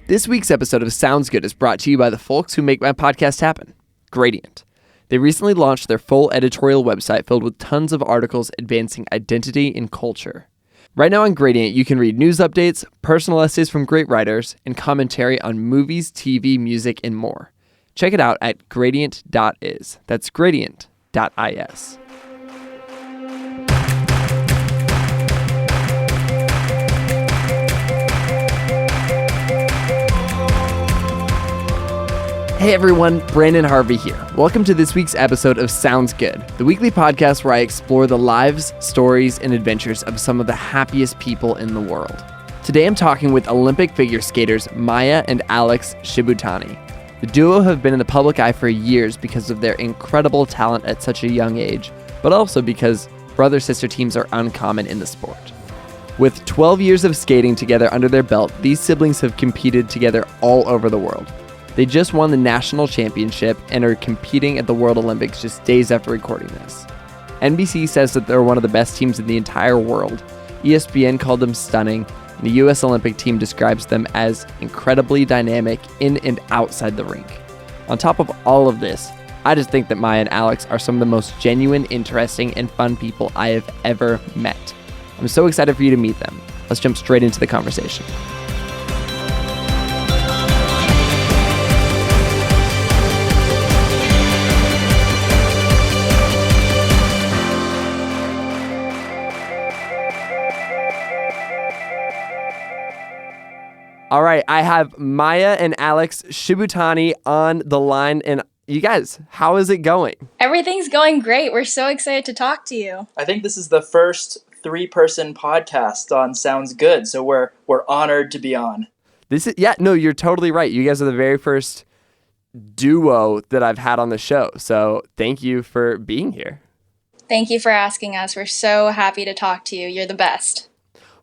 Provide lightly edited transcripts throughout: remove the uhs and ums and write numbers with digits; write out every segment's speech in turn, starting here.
This week's episode of Sounds Good is brought to you by the folks who make my podcast happen, Gradient. They recently launched their full editorial website filled with tons of articles advancing identity and culture. Right now on Gradient, you can read news updates, personal essays from great writers, and commentary on movies, TV, music, and more. Check it out at Gradient.is. That's Gradient.is. Hey everyone, Brandon Harvey here. Welcome to this week's episode of Sounds Good, the weekly podcast where I explore the lives, stories, and adventures of some of the happiest people in the world. Today I'm talking with Olympic figure skaters Maia and Alex Shibutani. The duo have been in the public eye for years because of their incredible talent at such a young age, but also because brother-sister teams are uncommon in the sport. With 12 years of skating together under their belt, these siblings have competed together all over the world. They just won the national championship and are competing at the World Olympics just days after recording this. NBC says that they're one of the best teams in the entire world. ESPN called them stunning, and the U.S. Olympic team describes them as incredibly dynamic in and outside the rink. On top of all of this, I just think that Maia and Alex are some of the most genuine, interesting, and fun people I have ever met. I'm so excited for you to meet them. Let's jump straight into the conversation. All right, I have Maia and Alex Shibutani on the line. And you guys, how is it going? Everything's going great. We're so excited to talk to you. I think this is the first three-person podcast on Sounds Good, so we're honored to be on. You're totally right. You guys are the very first duo that I've had on the show. So thank you for being here. Thank you for asking us. We're so happy to talk to you. You're the best.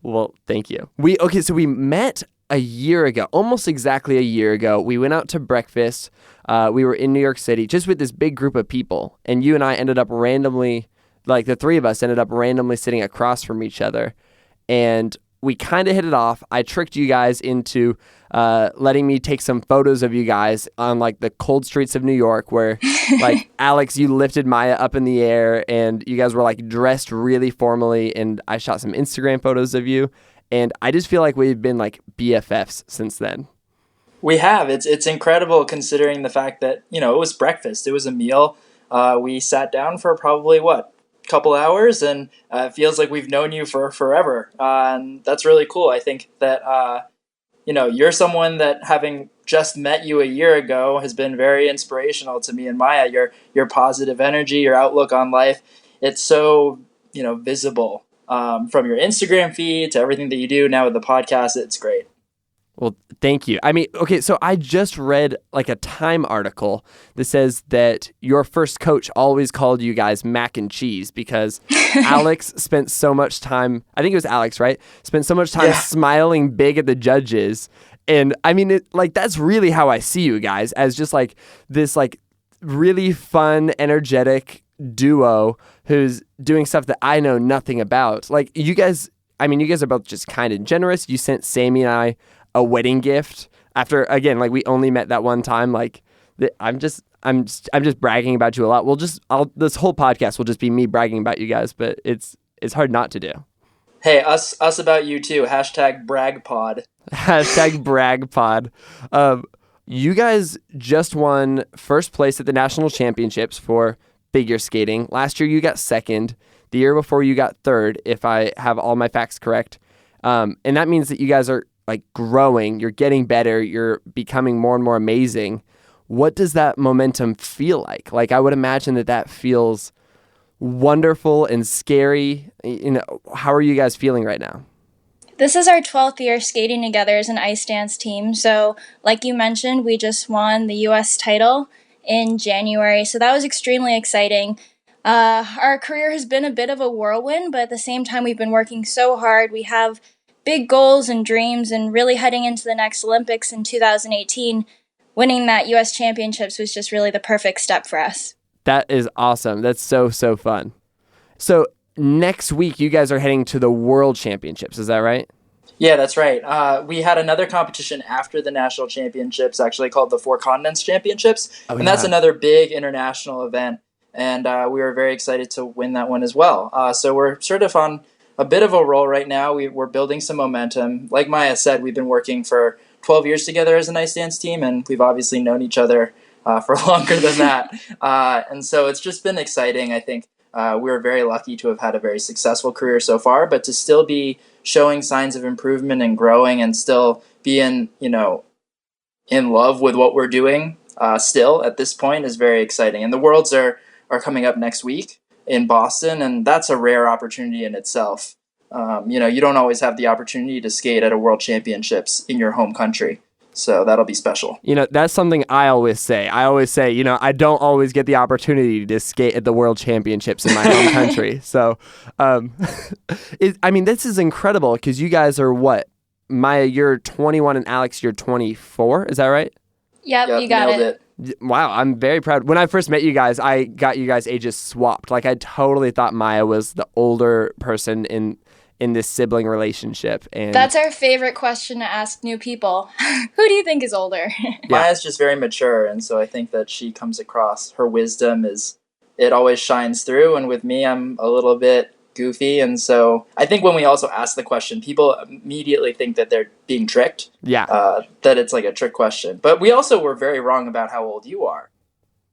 Well, thank you. So we met a year ago, almost exactly a year ago. We went out to breakfast. We were in New York City just with this big group of people. And you and I ended up randomly, like the three of us ended up randomly sitting across from each other. And we kind of hit it off. I tricked you guys into letting me take some photos of you guys on like the cold streets of New York where like Alex, you lifted Maia up in the air and you guys were like dressed really formally. And I shot some Instagram photos of you. And I just feel like we've been like BFFs since then. We have. It's incredible considering the fact that, it was breakfast. It was a meal. We sat down for probably, couple hours, and it feels like we've known you for forever. And that's really cool. I think that, you're someone that, having just met you a year ago, has been very inspirational to me and Maia. Your positive energy, your outlook on life, it's so, visible. From your Instagram feed to everything that you do now with the podcast, it's great. Well, thank you. I mean, okay, so I just read like a Time article that says that your first coach always called you guys mac and cheese because Alex spent so much time, I think it was Alex, right? Spent so much time smiling big at the judges. And I mean, that's really how I see you guys, as just like this like really fun, energetic duo who's doing stuff that I know nothing about. Like you guys are both just kind and generous. You sent Sammy and I a wedding gift after, again, like we only met that one time. Like I'm just bragging about you a lot. This whole podcast will just be me bragging about you guys, but it's hard not to do. Hey, us about you too. #bragpod. #bragpod. You guys just won first place at the national championships for figure skating. Last year you got second. The year before you got third, if I have all my facts correct. And that means that you guys are like growing, you're getting better, you're becoming more and more amazing. What does that momentum feel like? Like I would imagine that feels wonderful and scary. How are you guys feeling right now? This is our 12th year skating together as an ice dance team. So like you mentioned, we just won the U.S. title in January. So that was extremely exciting. Our career has been a bit of a whirlwind, but at the same time, we've been working so hard. We have big goals and dreams, and really heading into the next Olympics in 2018, winning that U.S. championships was just really the perfect step for us. That is awesome. That's so fun. So next week, you guys are heading to the World Championships. Is that right? Yeah, that's right. We had another competition after the national championships, actually called the Four Continents Championships, Oh and that's yeah. another big international event. And we were very excited to win that one as well. So we're sort of on a bit of a roll right now. We're building some momentum. Like Maya said, we've been working for 12 years together as an ice dance team, and we've obviously known each other for longer than that. And so it's just been exciting. I think we're very lucky to have had a very successful career so far, but to still be showing signs of improvement and growing and still being, in love with what we're doing still at this point is very exciting. And the Worlds are coming up next week in Boston, and that's a rare opportunity in itself. You don't always have the opportunity to skate at a World Championships in your home country. So that'll be special. That's something I always say. I don't always get the opportunity to skate at the World Championships in my home country. So, this is incredible because you guys are what? Maya, you're 21 and Alex, you're 24. Is that right? Yep, you got nailed it. Wow, I'm very proud. When I first met you guys, I got you guys ages swapped. Like, I totally thought Maya was the older person in this sibling relationship. And That's our favorite question to ask new people. Who do you think is older? Yeah. Maya's just very mature, and so I think that she comes across, her wisdom it always shines through, and with me, I'm a little bit goofy, and so I think when we also ask the question, people immediately think that they're being tricked. Yeah. That it's like a trick question. But we also were very wrong about how old you are.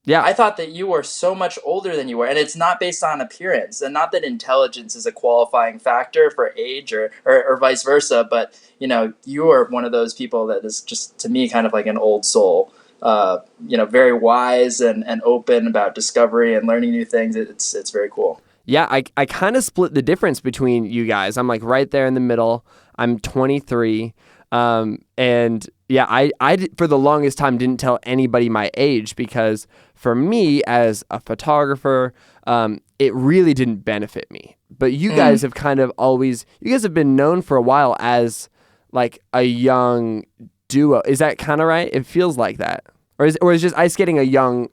Yeah. I thought that you were so much older than you were, and it's not based on appearance, and not that intelligence is a qualifying factor for age or vice versa, but you are one of those people that is just, to me, kind of like an old soul. Very wise and open about discovery and learning new things. It's very cool. Yeah, I kind of split the difference between you guys. I'm like right there in the middle. I'm 23. And yeah, I for the longest time didn't tell anybody my age because for me as a photographer, it really didn't benefit me. But you guys have you guys have been known for a while as like a young duo. Is that kind of right? It feels like that. Or is just ice skating a young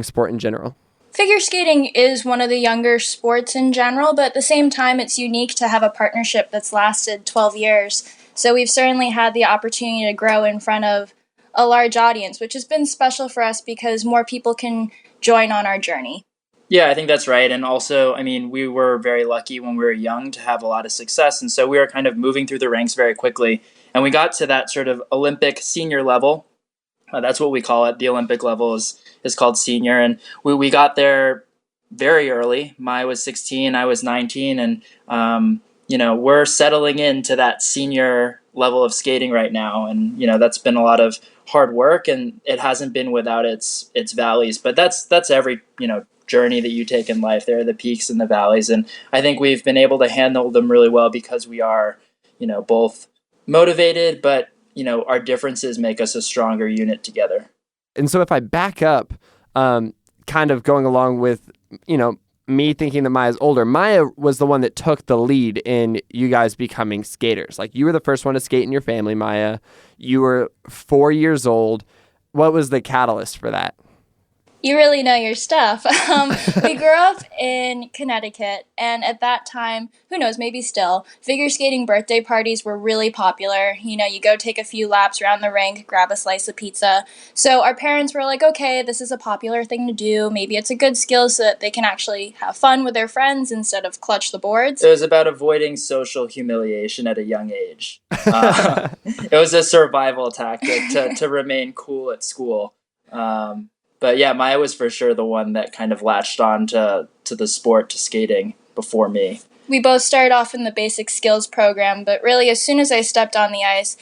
sport in general? Figure skating is one of the younger sports in general, but at the same time, it's unique to have a partnership that's lasted 12 years. So we've certainly had the opportunity to grow in front of a large audience, which has been special for us because more people can join on our journey. Yeah, I think that's right. And also, we were very lucky when we were young to have a lot of success. And so we were kind of moving through the ranks very quickly. And we got to that sort of Olympic senior level. That's what we call it. The Olympic level is called senior. And we got there very early. Maya was 16, I was 19. And, we're settling into that senior level of skating right now. And, that's been a lot of hard work, and it hasn't been without its valleys. But that's every, journey that you take in life. There are the peaks and the valleys. And I think we've been able to handle them really well because we are, both motivated, but our differences make us a stronger unit together. And so if I back up, kind of going along with, me thinking that Maya's older, Maya was the one that took the lead in you guys becoming skaters. Like, you were the first one to skate in your family, Maya. You were 4 years old. What was the catalyst for that? You really know your stuff. We grew up in Connecticut, and at that time, who knows, maybe still, figure skating birthday parties were really popular. You go take a few laps around the rink, grab a slice of pizza. So our parents were like, okay, this is a popular thing to do. Maybe it's a good skill so that they can actually have fun with their friends instead of clutch the boards. It was about avoiding social humiliation at a young age. It was a survival tactic to remain cool at school. But yeah, Maya was for sure the one that kind of latched on to the sport, to skating, before me. We both started off in the basic skills program, but really as soon as I stepped on the ice,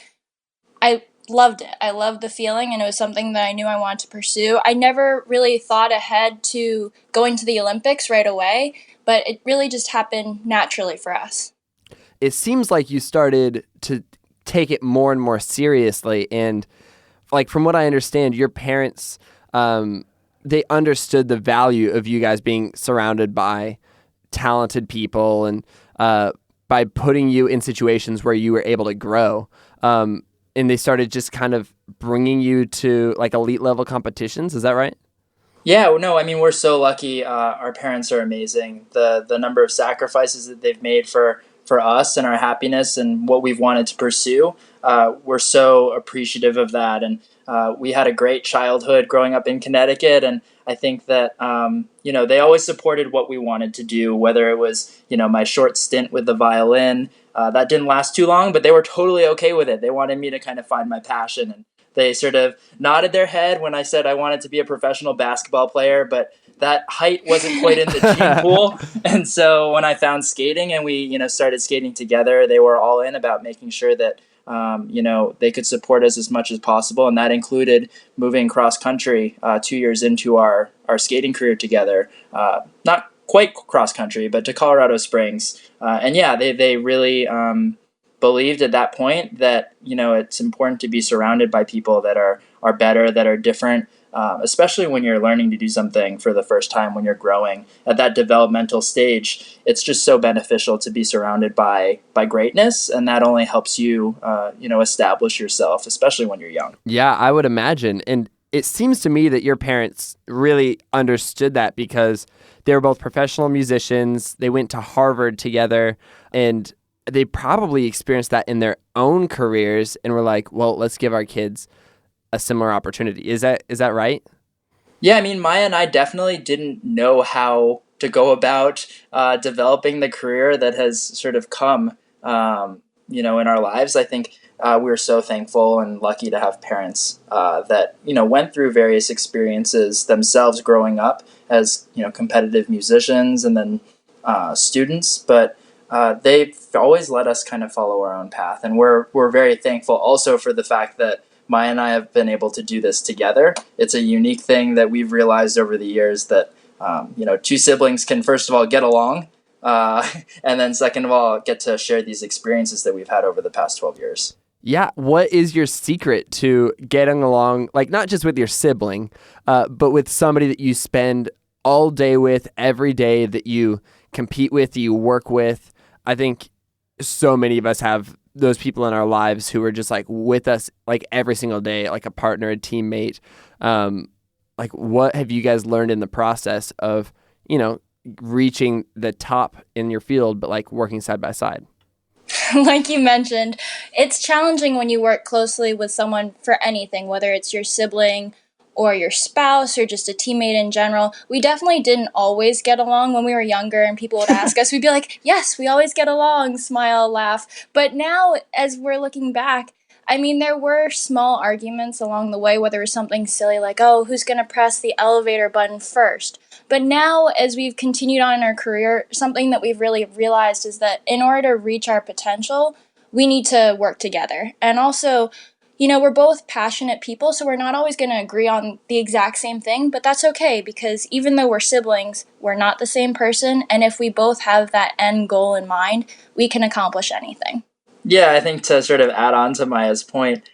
I loved it. I loved the feeling, and it was something that I knew I wanted to pursue. I never really thought ahead to going to the Olympics right away, but it really just happened naturally for us. It seems like you started to take it more and more seriously, and like from what I understand, your parents... they understood the value of you guys being surrounded by talented people and by putting you in situations where you were able to grow. And they started just kind of bringing you to like elite level competitions. Is that right? Yeah, no, we're so lucky. Our parents are amazing. The number of sacrifices that they've made for for us and our happiness and what we've wanted to pursue. We're so appreciative of that. And we had a great childhood growing up in Connecticut. And I think that, they always supported what we wanted to do, whether it was, my short stint with the violin. That didn't last too long, but they were totally okay with it. They wanted me to kind of find my passion. And they sort of nodded their head when I said I wanted to be a professional basketball player, but that height wasn't quite in the gene pool. And so when I found skating and we, started skating together, they were all in about making sure that, they could support us as much as possible. And that included moving cross country 2 years into our skating career together. Not quite cross country, but to Colorado Springs. They really believed at that point that, it's important to be surrounded by people that are better, that are different, especially when you're learning to do something for the first time, when you're growing at that developmental stage. It's just so beneficial to be surrounded by greatness, and that only helps you, establish yourself, especially when you're young. Yeah, I would imagine. And it seems to me that your parents really understood that because they were both professional musicians. They went to Harvard together, and they probably experienced that in their own careers and were like, well, let's give our kids a similar opportunity. Is that right? Yeah, I mean, Maya and I definitely didn't know how to go about developing the career that has sort of come, in our lives. I think we're so thankful and lucky to have parents that, went through various experiences themselves growing up as, competitive musicians and then students. But they've always let us kind of follow our own path. And we're very thankful also for the fact that Maya and I have been able to do this together. It's a unique thing that we've realized over the years that, two siblings can, first of all, get along. And then second of all, get to share these experiences that we've had over the past 12 years. Yeah. What is your secret to getting along, like not just with your sibling, but with somebody that you spend all day with, every day, that you compete with, that you work with? I think so many of us have those people in our lives who are just like with us like every single day, like a partner, a teammate. Like what have you guys learned in the process of, reaching the top in your field, but like working side by side? Like you mentioned, it's challenging when you work closely with someone for anything, whether it's your sibling or your spouse or just a teammate in general. We definitely didn't always get along when we were younger, and people would ask us, we'd be like, yes, we always get along, smile, laugh. But now, as we're looking back, I mean, there were small arguments along the way, whether it was something silly like, oh, who's going to press the elevator button first? But now, as we've continued on in our career, something that we've really realized is that in order to reach our potential, we need to work together. And also, we're both passionate people, so we're not always going to agree on the exact same thing, but that's okay, because even though we're siblings, we're not the same person, and if we both have that end goal in mind, we can accomplish anything. Yeah, I think to sort of add on to Maya's point,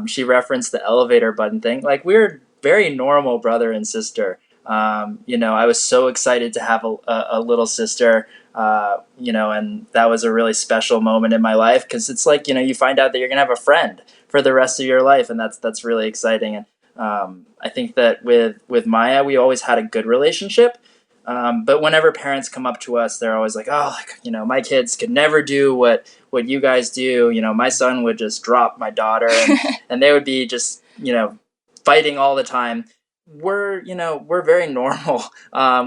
she referenced the elevator button thing. Like, we're very normal brother and sister. I was so excited to have a little sister, and that was a really special moment in my life, because it's like, you find out that you're going to have a friend for the rest of your life, and that's really exciting. And I think that with Maya, we always had a good relationship. But whenever parents come up to us, they're always like, oh, my kids could never do what you guys do. My son would just drop my daughter, and they would be just, fighting all the time. We're very normal.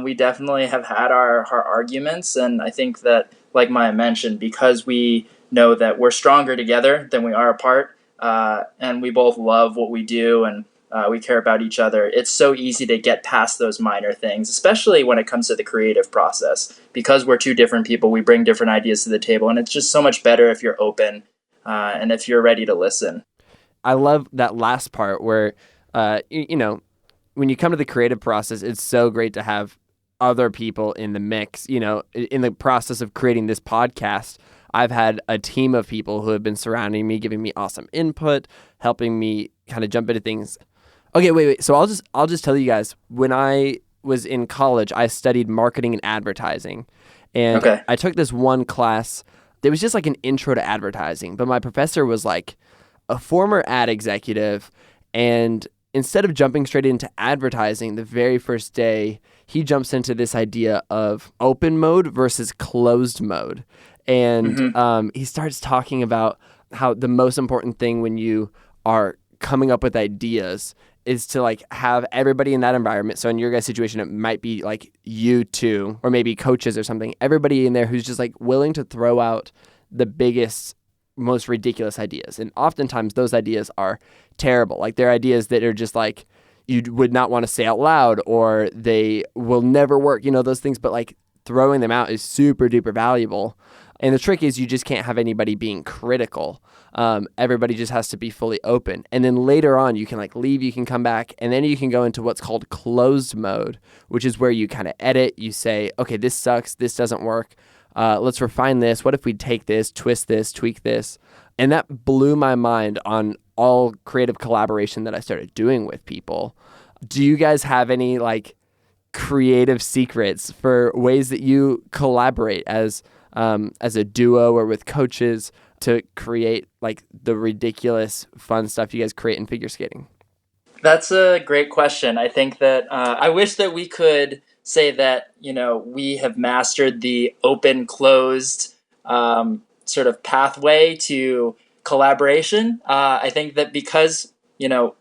We definitely have had our arguments. And I think that, like Maya mentioned, because we know that we're stronger together than we are apart, and we both love what we do, and we care about each other, it's so easy to get past those minor things, especially when it comes to the creative process. Because we're two different people, we bring different ideas to the table, and it's just so much better if you're open and if you're ready to listen. I love that last part where, when you come to the creative process, it's so great to have other people in the mix. In the process of creating this podcast, I've had a team of people who have been surrounding me, giving me awesome input, helping me kind of jump into things. Okay, wait. So I'll just tell you guys, when I was in college, I studied marketing and advertising. And okay. I took this one class that was just like an intro to advertising. But my professor was like a former ad executive, and instead of jumping straight into advertising the very first day, he jumps into this idea of open mode versus closed mode. And he starts talking about how the most important thing when you are coming up with ideas is to like have everybody in that environment. So in your guys' situation, it might be like you two, or maybe coaches or something, everybody in there who's just like willing to throw out the biggest, most ridiculous ideas. And oftentimes those ideas are terrible. Like they're ideas that are just like you would not want to say out loud, or they will never work, those things. But like throwing them out is super duper valuable. And the trick is you just can't have anybody being critical. Everybody just has to be fully open. And then later on, you can like leave, you can come back, and then you can go into what's called closed mode, which is where you kind of edit. You say, okay, this sucks. This doesn't work. Let's refine this. What if we take this, twist this, tweak this? And that blew my mind on all creative collaboration that I started doing with people. Do you guys have any like creative secrets for ways that you collaborate as a duo or with coaches to create like the ridiculous fun stuff you guys create in figure skating? That's a great question. I think that I wish that we could say that, we have mastered the open, closed sort of pathway to collaboration. I think that because,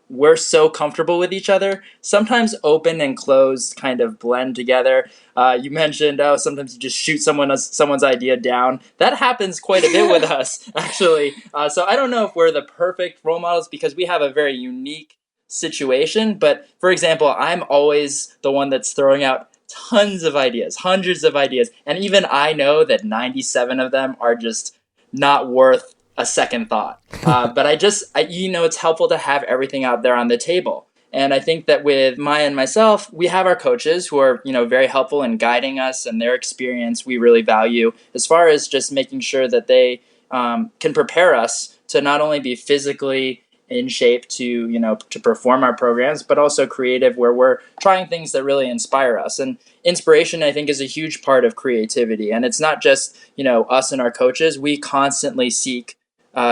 we're so comfortable with each other, sometimes open and closed kind of blend together. You mentioned, sometimes you just shoot someone's idea down. That happens quite a bit with us, actually. So I don't know if we're the perfect role models because we have a very unique situation. But for example, I'm always the one that's throwing out tons of ideas, hundreds of ideas. And even I know that 97 of them are just not worth a second thought. But it's helpful to have everything out there on the table. And I think that with Maia and myself, we have our coaches who are, very helpful in guiding us, and their experience we really value as far as just making sure that they can prepare us to not only be physically in shape to perform our programs, but also creative, where we're trying things that really inspire us. And inspiration, I think, is a huge part of creativity. And it's not just, us and our coaches. We constantly seek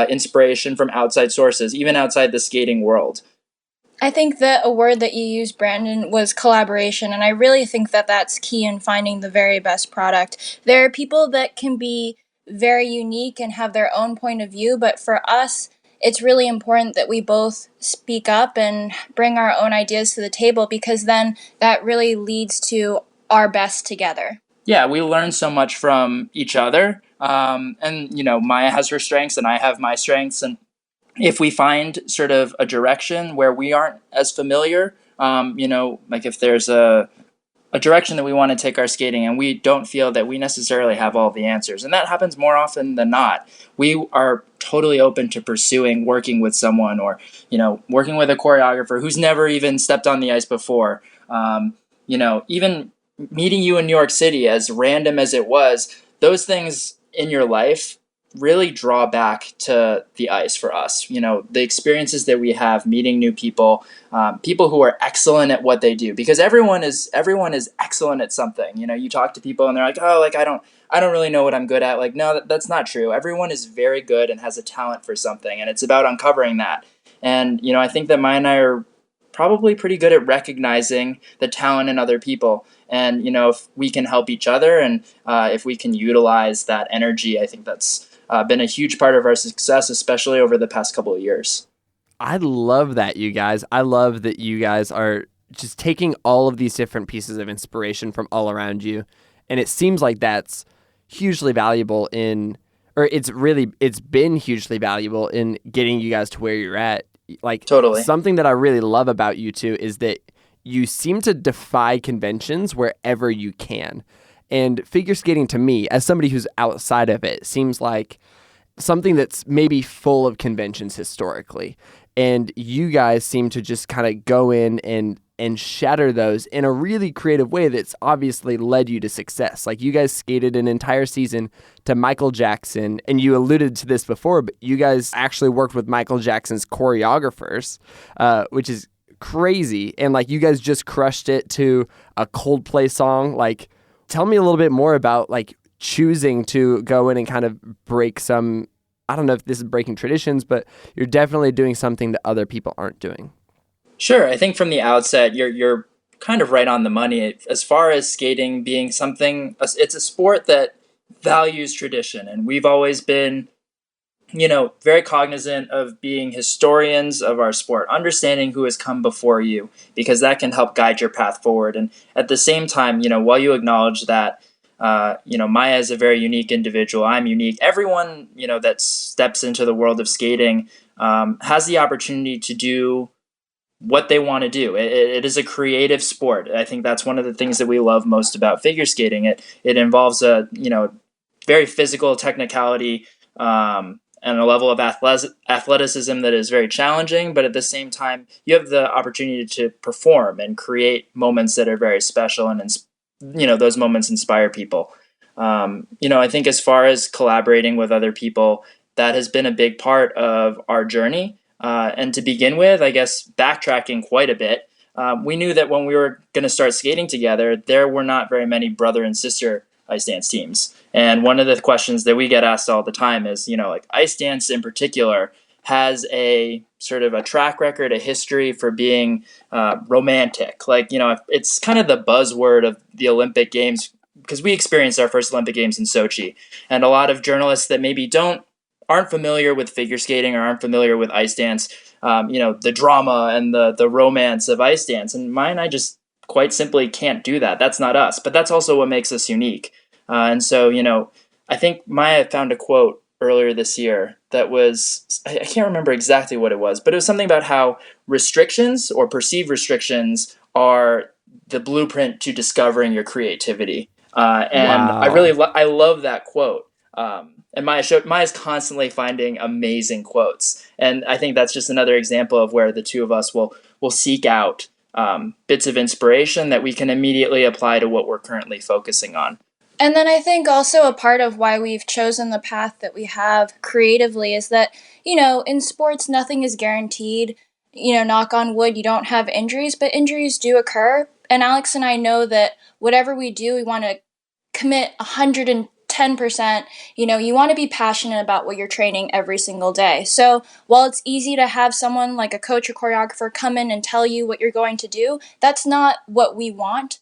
inspiration from outside sources, even outside the skating world. I think that a word that you used, Brandon, was collaboration, and I really think that that's key in finding the very best product. There are people that can be very unique and have their own point of view, but for us, it's really important that we both speak up and bring our own ideas to the table, because then that really leads to our best together. Yeah, we learn so much from each other. Maia has her strengths and I have my strengths. And if we find sort of a direction where we aren't as familiar, like if there's a direction that we want to take our skating and we don't feel that we necessarily have all the answers, and that happens more often than not, we are totally open to pursuing working with someone, or, working with a choreographer who's never even stepped on the ice before. Even meeting you in New York City, as random as it was, those things in your life really draw back to the ice for us. The experiences that we have meeting new people, people who are excellent at what they do, because everyone is excellent at something. You talk to people and they're like, oh, like I don't really know what I'm good at. Like, no, that's not true. Everyone is very good and has a talent for something, and it's about uncovering that. And, I think that Maya and I are probably pretty good at recognizing the talent in other people. And, if we can help each other and if we can utilize that energy, I think that's been a huge part of our success, especially over the past couple of years. I love that, you guys. I love that you guys are just taking all of these different pieces of inspiration from all around you. And it seems like that's hugely valuable it's been hugely valuable in getting you guys to where you're at. Like, totally. Something that I really love about you two is that you seem to defy conventions wherever you can. And figure skating, to me, as somebody who's outside of it, seems like something that's maybe full of conventions historically. And you guys seem to just kind of go in and shatter those in a really creative way that's obviously led you to success. Like, you guys skated an entire season to Michael Jackson, and you alluded to this before, but you guys actually worked with Michael Jackson's choreographers, which is crazy. And like, you guys just crushed it to a Coldplay song. Like, tell me a little bit more about like choosing to go in and kind of break some, I don't know if this is breaking traditions, but you're definitely doing something that other people aren't doing. Sure. I think from the outset, you're kind of right on the money as far as skating being something. It's a sport that values tradition, and we've always been, very cognizant of being historians of our sport, understanding who has come before you, because that can help guide your path forward. And at the same time, while you acknowledge that, Maia is a very unique individual, I'm unique. Everyone, that steps into the world of skating has the opportunity to do what they want to do. It is a creative sport. I think that's one of the things that we love most about figure skating. It involves a very physical technicality and a level of athleticism that is very challenging, but at the same time, you have the opportunity to perform and create moments that are very special, and those moments inspire people. I think as far as collaborating with other people, that has been a big part of our journey. And to begin with, I guess backtracking quite a bit, we knew that when we were going to start skating together, there were not very many brother and sister ice dance teams. And one of the questions that we get asked all the time is, like ice dance in particular has a sort of a track record, a history for being romantic. Like, it's kind of the buzzword of the Olympic Games, because we experienced our first Olympic Games in Sochi. And a lot of journalists that maybe aren't familiar with figure skating or aren't familiar with ice dance, the drama and the romance of ice dance. And Maya and I just quite simply can't do that. That's not us, but that's also what makes us unique. And so, I think Maya found a quote earlier this year that was, I can't remember exactly what it was, but it was something about how restrictions or perceived restrictions are the blueprint to discovering your creativity. And wow. I love that quote. And Maya's constantly finding amazing quotes. And I think that's just another example of where the two of us will seek out bits of inspiration that we can immediately apply to what we're currently focusing on. And then I think also a part of why we've chosen the path that we have creatively is that, in sports, nothing is guaranteed. Knock on wood, you don't have injuries, but injuries do occur. And Alex and I know that whatever we do, we want to commit 110%. You want to be passionate about what you're training every single day. So while it's easy to have someone like a coach or choreographer come in and tell you what you're going to do, that's not what we want.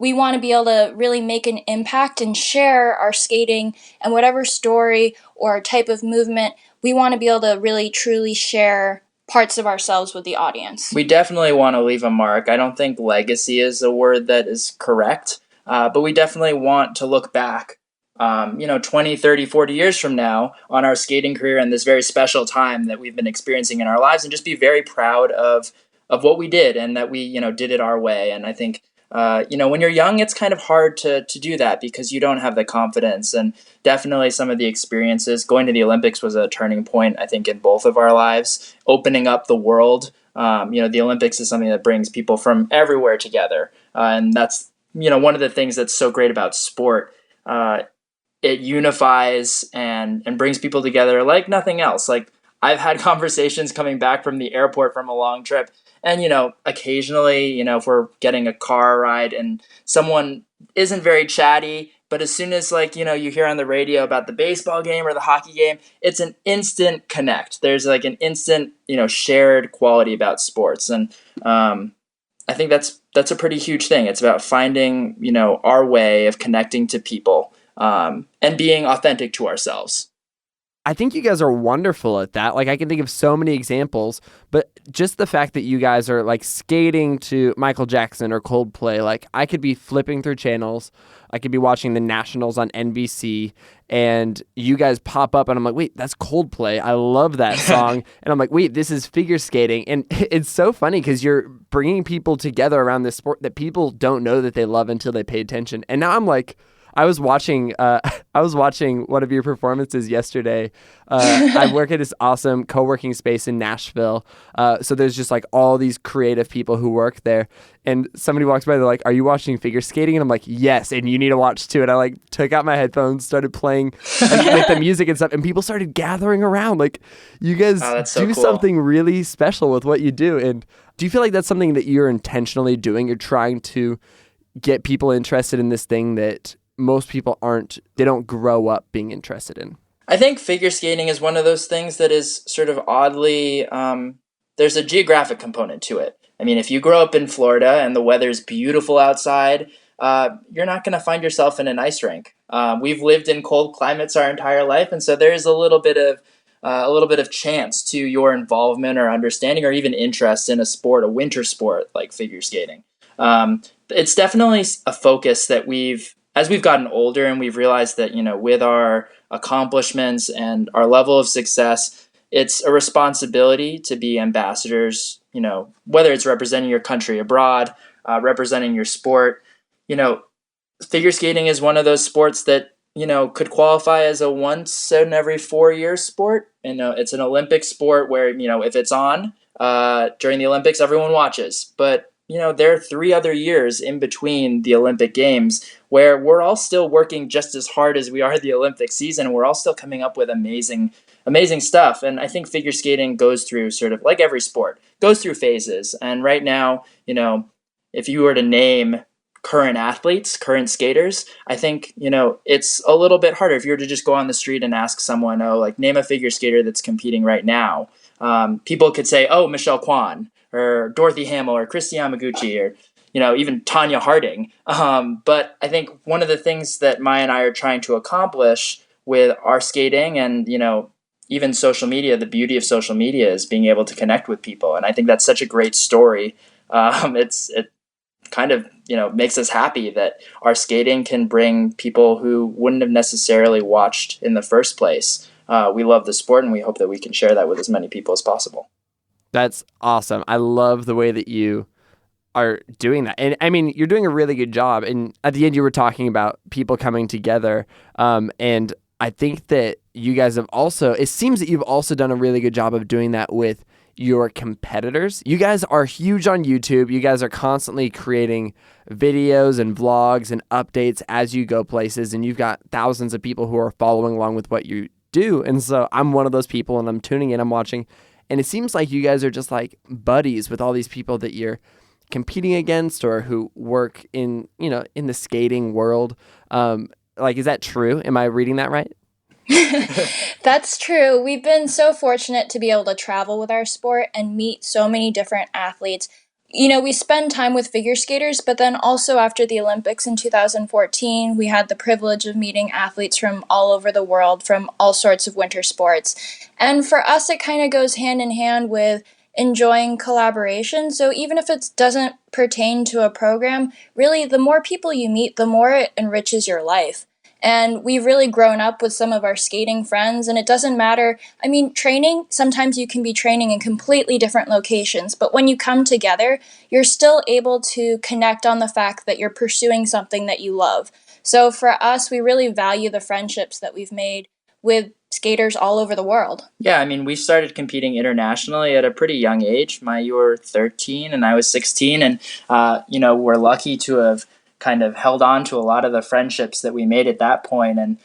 We want to be able to really make an impact and share our skating and whatever story or type of movement. We want to be able to really truly share parts of ourselves with the audience. We definitely want to leave a mark. I don't think legacy is a word that is correct, but we definitely want to look back 20, 30, 40 years from now on our skating career and this very special time that we've been experiencing in our lives, and just be very proud of what we did and that we, did it our way. And I think, when you're young, it's kind of hard to do that because you don't have the confidence. And definitely some of the experiences, going to the Olympics was a turning point, I think, in both of our lives, opening up the world. The Olympics is something that brings people from everywhere together. And that's, one of the things that's so great about sport. It unifies and brings people together like nothing else. Like, I've had conversations coming back from the airport from a long trip, and occasionally, if we're getting a car ride and someone isn't very chatty, but as soon as you hear on the radio about the baseball game or the hockey game, it's an instant connect. There's like an instant shared quality about sports, and I think that's a pretty huge thing. It's about finding our way of connecting to people. And being authentic to ourselves. I think you guys are wonderful at that. Like, I can think of so many examples, but just the fact that you guys are like skating to Michael Jackson or Coldplay, like I could be flipping through channels. I could be watching the Nationals on NBC and you guys pop up and I'm like, wait, that's Coldplay. I love that song. And I'm like, wait, this is figure skating. And it's so funny because you're bringing people together around this sport that people don't know that they love until they pay attention. And now I'm like, I was watching one of your performances yesterday. I work at this awesome co-working space in Nashville. So there's just like all these creative people who work there. And somebody walks by, they're like, "Are you watching figure skating?" And I'm like, "Yes, and you need to watch too." And I like took out my headphones, started playing like the music and stuff, and people started gathering around. Like, you guys do cool. Something really special with what you do. And do you feel like that's something that you're intentionally doing? You're trying to get people interested in this thing that most people they don't grow up being interested in? I think figure skating is one of those things that is sort of oddly, there's a geographic component to it. I mean, if you grow up in Florida and the weather's beautiful outside, you're not going to find yourself in an ice rink. We've lived in cold climates our entire life, and so there's a little bit of chance to your involvement or understanding or even interest in a sport, a winter sport like figure skating. It's definitely a focus that as we've gotten older and we've realized that, with our accomplishments and our level of success, it's a responsibility to be ambassadors, whether it's representing your country abroad, representing your sport. Figure skating is one of those sports that, could qualify as a once in every 4 year sport. And it's an Olympic sport where, if it's on during the Olympics, everyone watches. But, there are 3 other years in between the Olympic Games where we're all still working just as hard as we are the Olympic season. We're all still coming up with amazing stuff. And I think figure skating goes through, sort of like every sport, goes through phases. And right now, if you were to name current athletes, current skaters, I think, it's a little bit harder. If you were to just go on the street and ask someone, name a figure skater that's competing right now, people could say, Michelle Kwan or Dorothy Hamill or Christy Yamaguchi or, even Tanya Harding. But I think one of the things that Maya and I are trying to accomplish with our skating and, even social media, the beauty of social media is being able to connect with people. And I think that's such a great story. It kind of, makes us happy that our skating can bring people who wouldn't have necessarily watched in the first place. We love the sport and we hope that we can share that with as many people as possible. That's awesome. I love the way that you are doing that. And I mean, you're doing a really good job. And at the end, you were talking about people coming together. And I think that you guys have it seems that you've also done a really good job of doing that with your competitors. You guys are huge on YouTube. You guys are constantly creating videos and vlogs and updates as you go places. And you've got thousands of people who are following along with what you do. And so I'm one of those people and I'm tuning in, I'm watching. And it seems like you guys are just like buddies with all these people that you're competing against or who work in the skating world. Is that true? Am I reading that right? That's true. We've been so fortunate to be able to travel with our sport and meet so many different athletes. We spend time with figure skaters, but then also after the Olympics in 2014, we had the privilege of meeting athletes from all over the world, from all sorts of winter sports. And for us, it kind of goes hand in hand with enjoying collaboration. So even if it doesn't pertain to a program, really, the more people you meet, the more it enriches your life. And we've really grown up with some of our skating friends, and it doesn't matter. I mean, training, sometimes you can be training in completely different locations, but when you come together, you're still able to connect on the fact that you're pursuing something that you love. So for us, we really value the friendships that we've made with skaters all over the world. Yeah, I mean, we started competing internationally at a pretty young age. You were 13 and I was 16, and, we're lucky to have kind of held on to a lot of the friendships that we made at that point. And,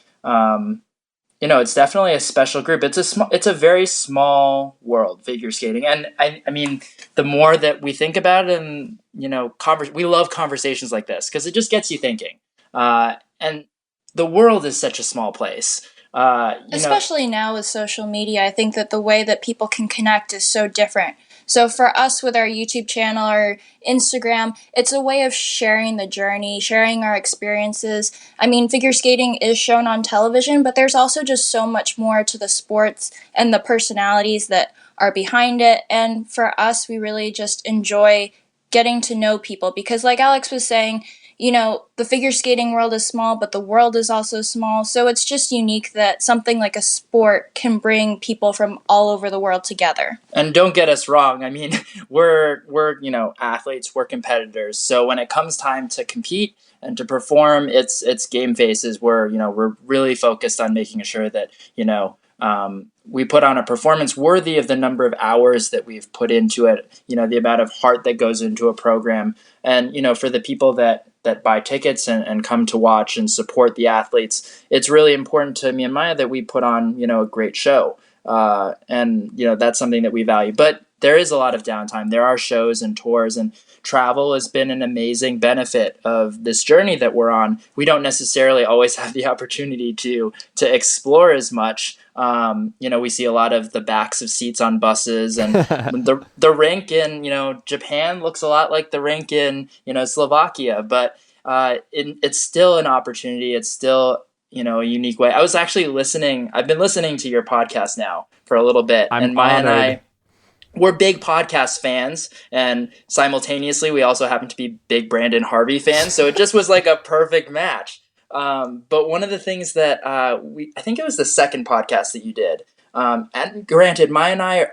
it's definitely a special group. It's a very small world, figure skating. And I mean, the more that we think about it and, we love conversations like this because it just gets you thinking. And the world is such a small place. Especially now with social media, I think that the way that people can connect is so different. So for us with our YouTube channel or Instagram, it's a way of sharing the journey, sharing our experiences. I mean, figure skating is shown on television, but there's also just so much more to the sports and the personalities that are behind it. And for us, we really just enjoy getting to know people because like Alex was saying, the figure skating world is small, but the world is also small. So it's just unique that something like a sport can bring people from all over the world together. And don't get us wrong. I mean, we're athletes, we're competitors. So when it comes time to compete and to perform, it's game faces where, we're really focused on making sure that, we put on a performance worthy of the number of hours that we've put into it, the amount of heart that goes into a program. And, for the people that buy tickets and come to watch and support the athletes, it's really important to me and Maya that we put on, a great show. And, that's something that we value. But there is a lot of downtime. There are shows and tours, and travel has been an amazing benefit of this journey that we're on. We don't necessarily always have the opportunity to explore as much. We see a lot of the backs of seats on buses, and the rink in, Japan looks a lot like the rink in, Slovakia, but it's still an opportunity. It's still a unique way. I was actually I've been listening to your podcast now for a little bit, I'm and Maya honored. and I, we're big podcast fans, and simultaneously we also happen to be big Brandon Harvey fans, so it just was like a perfect match. But one of the things that I think it was the second podcast that you did, and granted, Maya and I,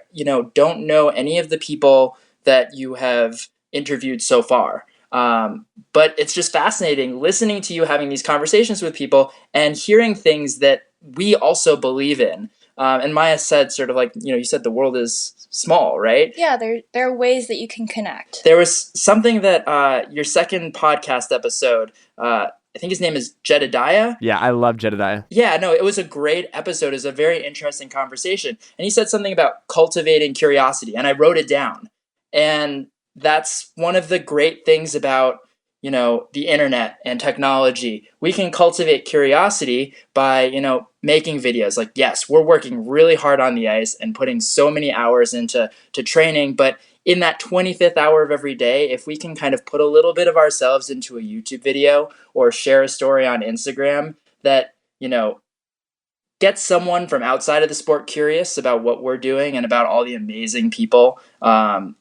don't know any of the people that you have interviewed so far. But it's just fascinating listening to you having these conversations with people and hearing things that we also believe in. And Maya said sort of like, you said the world is small, right? Yeah, there are ways that you can connect. There was something that your second podcast episode, I think his name is Jedediah. Yeah, I love Jedediah. Yeah, no, it was a great episode. It was a very interesting conversation. And he said something about cultivating curiosity, and I wrote it down. And that's one of the great things about, the internet and technology. We can cultivate curiosity by, making videos. Like, yes, we're working really hard on the ice and putting so many hours into training, but in that 25th hour of every day, if we can kind of put a little bit of ourselves into a YouTube video or share a story on Instagram that, get someone from outside of the sport curious about what we're doing and about all the amazing people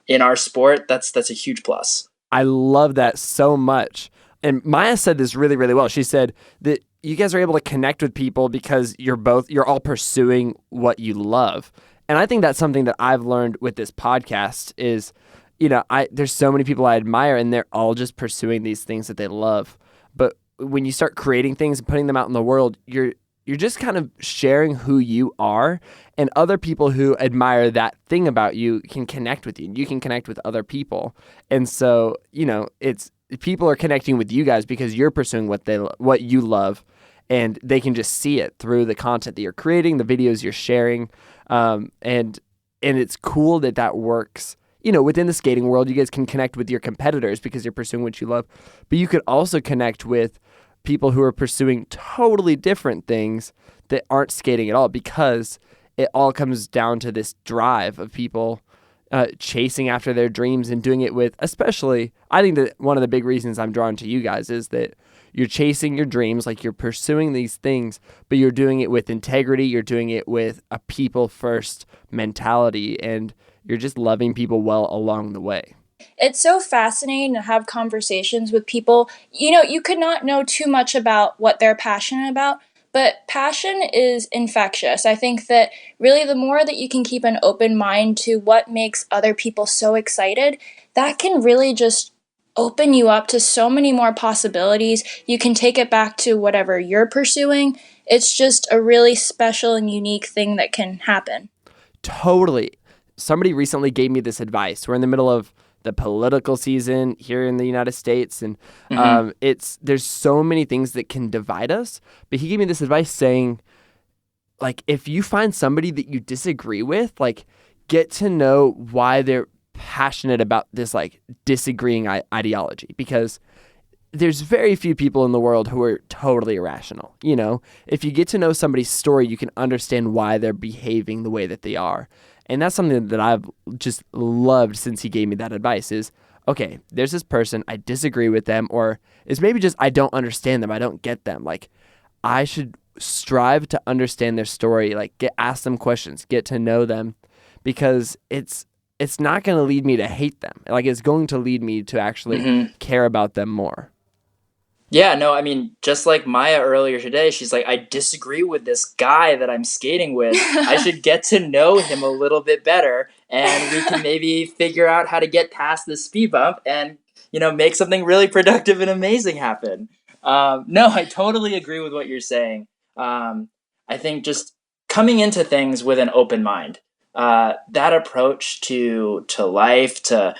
in our sport, that's a huge plus. I love that so much. And Maya said this really, really well. She said that you guys are able to connect with people because you're all pursuing what you love. And I think that's something that I've learned with this podcast is, there's so many people I admire and they're all just pursuing these things that they love. But when you start creating things and putting them out in the world, you're just kind of sharing who you are, and other people who admire that thing about you can connect with you. You can connect with other people. And so, it's people are connecting with you guys because you're pursuing what you love, and they can just see it through the content that you're creating, the videos you're sharing. And it's cool that works. Within the skating world, you guys can connect with your competitors because you're pursuing what you love, but you could also connect with people who are pursuing totally different things that aren't skating at all, because it all comes down to this drive of people chasing after their dreams and doing it with, especially, I think that one of the big reasons I'm drawn to you guys is that you're chasing your dreams, like you're pursuing these things, but you're doing it with integrity, you're doing it with a people first mentality, and you're just loving people well along the way. It's so fascinating to have conversations with people. You could not know too much about what they're passionate about, but passion is infectious. I think that really the more that you can keep an open mind to what makes other people so excited, that can really just open you up to so many more possibilities. You can take it back to whatever you're pursuing. It's just a really special and unique thing that can happen. Totally. Somebody recently gave me this advice. We're in the middle of the political season here in the United States, and there's so many things that can divide us. But he gave me this advice saying, like, if you find somebody that you disagree with, like, get to know why they're passionate about this, like, disagreeing ideology, because there's very few people in the world who are totally irrational. If you get to know somebody's story, you can understand why they're behaving the way that they are. And that's something that I've just loved since he gave me that advice is, okay, there's this person, I disagree with them, or it's maybe just I don't understand them, I don't get them. Like, I should strive to understand their story, like ask them questions, get to know them, because it's not going to lead me to hate them. Like, it's going to lead me to actually care about them more. Yeah, no, I mean, just like Maya earlier today, she's like, I disagree with this guy that I'm skating with. I should get to know him a little bit better, and we can maybe figure out how to get past this speed bump and, make something really productive and amazing happen. No, I totally agree with what you're saying. I think just coming into things with an open mind, that approach to life, to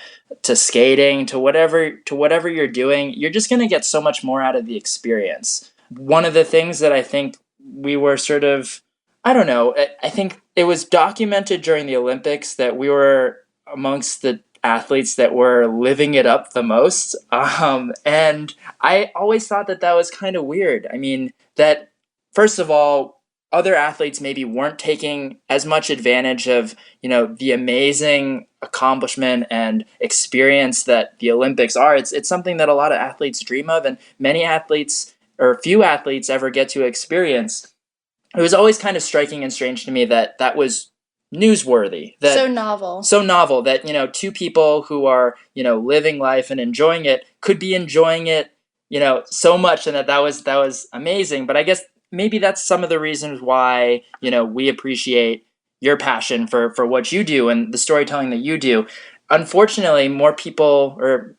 skating, to whatever you're doing, you're just going to get so much more out of the experience. One of the things that I think we were sort of, I don't know, I think it was documented during the Olympics that we were amongst the athletes that were living it up the most. And I always thought that was kind of weird. I mean, that first of all, other athletes maybe weren't taking as much advantage of, the amazing accomplishment and experience that the Olympics are. It's something that a lot of athletes dream of, and many athletes or few athletes ever get to experience. It was always kind of striking and strange to me that that was newsworthy. That so novel that, you know, two people who are, you know, living life and enjoying it could be enjoying it, you know, so much, and that was amazing. But I guess maybe that's some of the reasons why, you know, we appreciate your passion for what you do and the storytelling that you do. Unfortunately, more people, or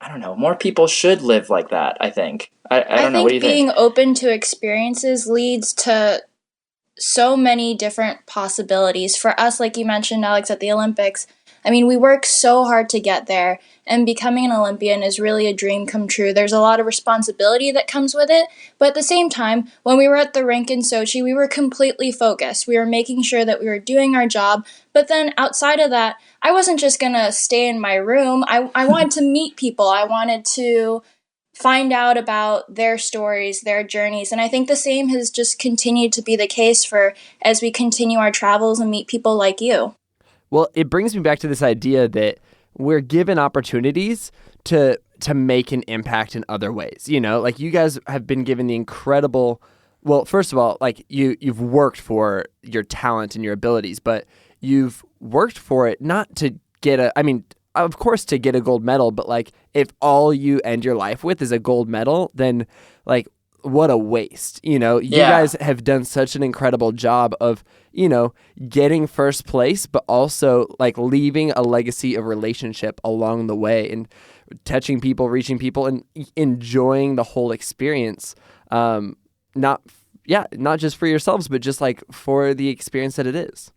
I don't know, more people should live like that, I think. I don't know. What do you think? Being open to experiences leads to so many different possibilities. For us, like you mentioned, Alex, at the Olympics, I mean, we work so hard to get there, and becoming an Olympian is really a dream come true. There's a lot of responsibility that comes with it, but at the same time, when we were at the rink in Sochi, we were completely focused. We were making sure that we were doing our job, but then outside of that, I wasn't just going to stay in my room. I wanted to meet people. I wanted to find out about their stories, their journeys. And I think the same has just continued to be the case for as we continue our travels and meet people like you. Well, it brings me back to this idea that we're given opportunities to make an impact in other ways. You know, like you guys have been given the incredible, well, first of all, like you've worked for your talent and your abilities, but you've worked for it not to get of course to get a gold medal, but like if all you end your life with is a gold medal, then like what a waste. You know, you guys have done such an incredible job of, you know, getting first place, but also like leaving a legacy of relationship along the way and touching people, reaching people, and enjoying the whole experience. Not just for yourselves, but just like for the experience that it is.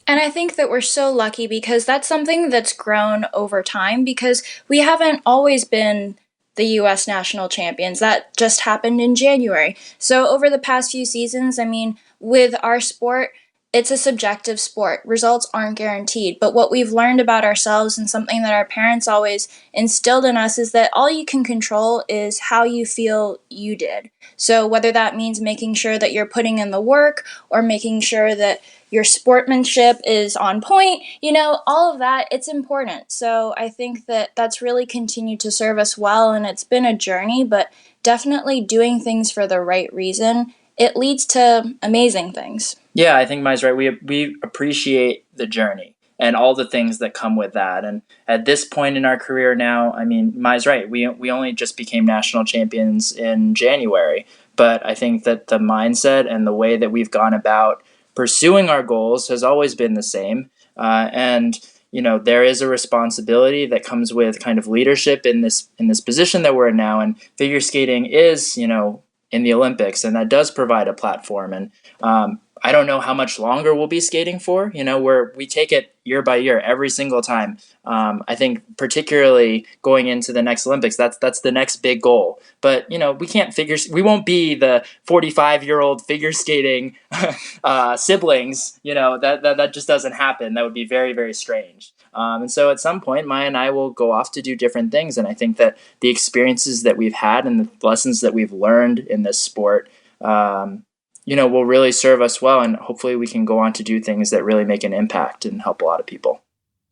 And I think that we're so lucky because that's something that's grown over time, because we haven't always been the U.S. national champions. That just happened in January. So over the past few seasons, I mean, with our sport, it's a subjective sport. Results aren't guaranteed. But what we've learned about ourselves, and something that our parents always instilled in us, is that all you can control is how you feel you did. So whether that means making sure that you're putting in the work or making sure that your sportsmanship is on point, you know, all of that, it's important. So I think that that's really continued to serve us well, and it's been a journey, but definitely doing things for the right reason, it leads to amazing things. Yeah, I think Mai's right. We appreciate the journey and all the things that come with that. And at this point in our career now, I mean, Mai's right. We only just became national champions in January, but I think that the mindset and the way that we've gone about pursuing our goals has always been the same. And you know, there is a responsibility that comes with kind of leadership in this position that we're in now. And figure skating is, you know, in the Olympics, and that does provide a platform. And I don't know how much longer we'll be skating for. You know, we take it year by year, every single time. I think particularly going into the next Olympics, that's the next big goal. But you know, we won't be the 45-year-old figure skating siblings. You know, that just doesn't happen. That would be very, very strange. And so at some point, Maya and I will go off to do different things. And I think that the experiences that we've had and the lessons that we've learned in this sport, you know, will really serve us well. And hopefully we can go on to do things that really make an impact and help a lot of people.